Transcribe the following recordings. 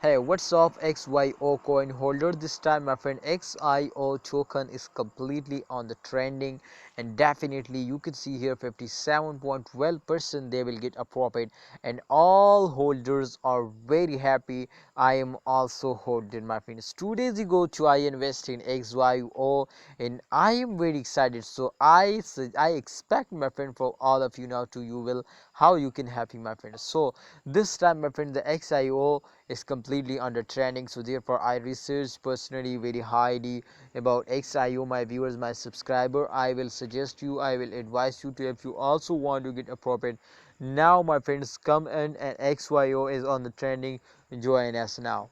Hey, what's up XYO coin holder? This time my friend XYO token is completely on the trending, and definitely you can see here 57.12% they will get a profit, and all holders are very happy. I am also holding my friends. 2 days ago I invest in XYO and I am very excited. So I expect my friend for all of you now to you will how you can happy my friends. So this time my friend the XIO is completely under trending, so therefore I researched personally very highly about XIO. My viewers, my subscriber, I will suggest you, I will advise you to, if you also want to get a profit now my friends, come in, and XYO is on the trending. Join us now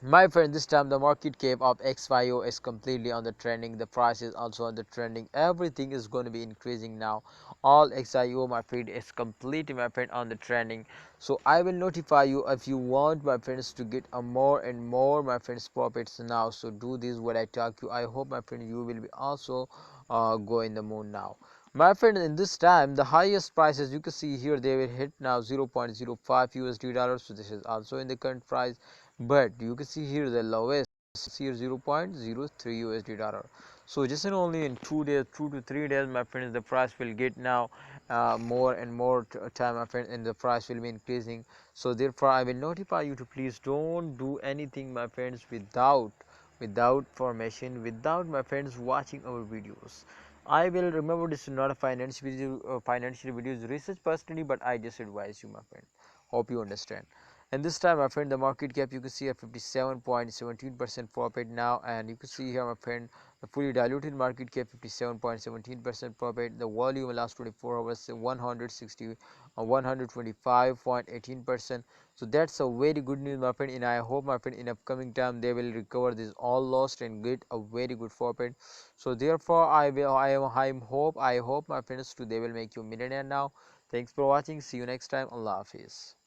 my friend. This time the market cap of XYO is completely on the trending, the price is also on the trending, everything is going to be increasing now. All XIO my friend is completely my friend on the trending. So I will notify you if you want my friends to get a more and more my friends profits now. So do this what I talk you. I hope my friend you will be also go in the moon now my friend. In this time the highest prices you can see here, they will hit now 0.05 USD dollars. So this is also in the current price, but you can see here the lowest here 0.03 USD dollar. So just in only in 2 days, 2 to 3 days my friends, the price will get now more and more time my friend, and the price will be increasing. So therefore I will notify you to please don't do anything my friends without formation, without my friends watching our videos. I will remember this is not a financial video is research personally, but I just advise you my friend. Hope you understand. And this time my friend, the market cap you can see at 57.17% profit now, and you can see here my friend the fully diluted market cap 57.17% profit. The volume last 24 hours 160 125.18%. So that's a very good news my friend, and I hope my friend in upcoming time they will recover this all lost and get a very good profit. So therefore I hope my friends too they will make you millionaire now. Thanks for watching. See you next time. Allah Hafiz.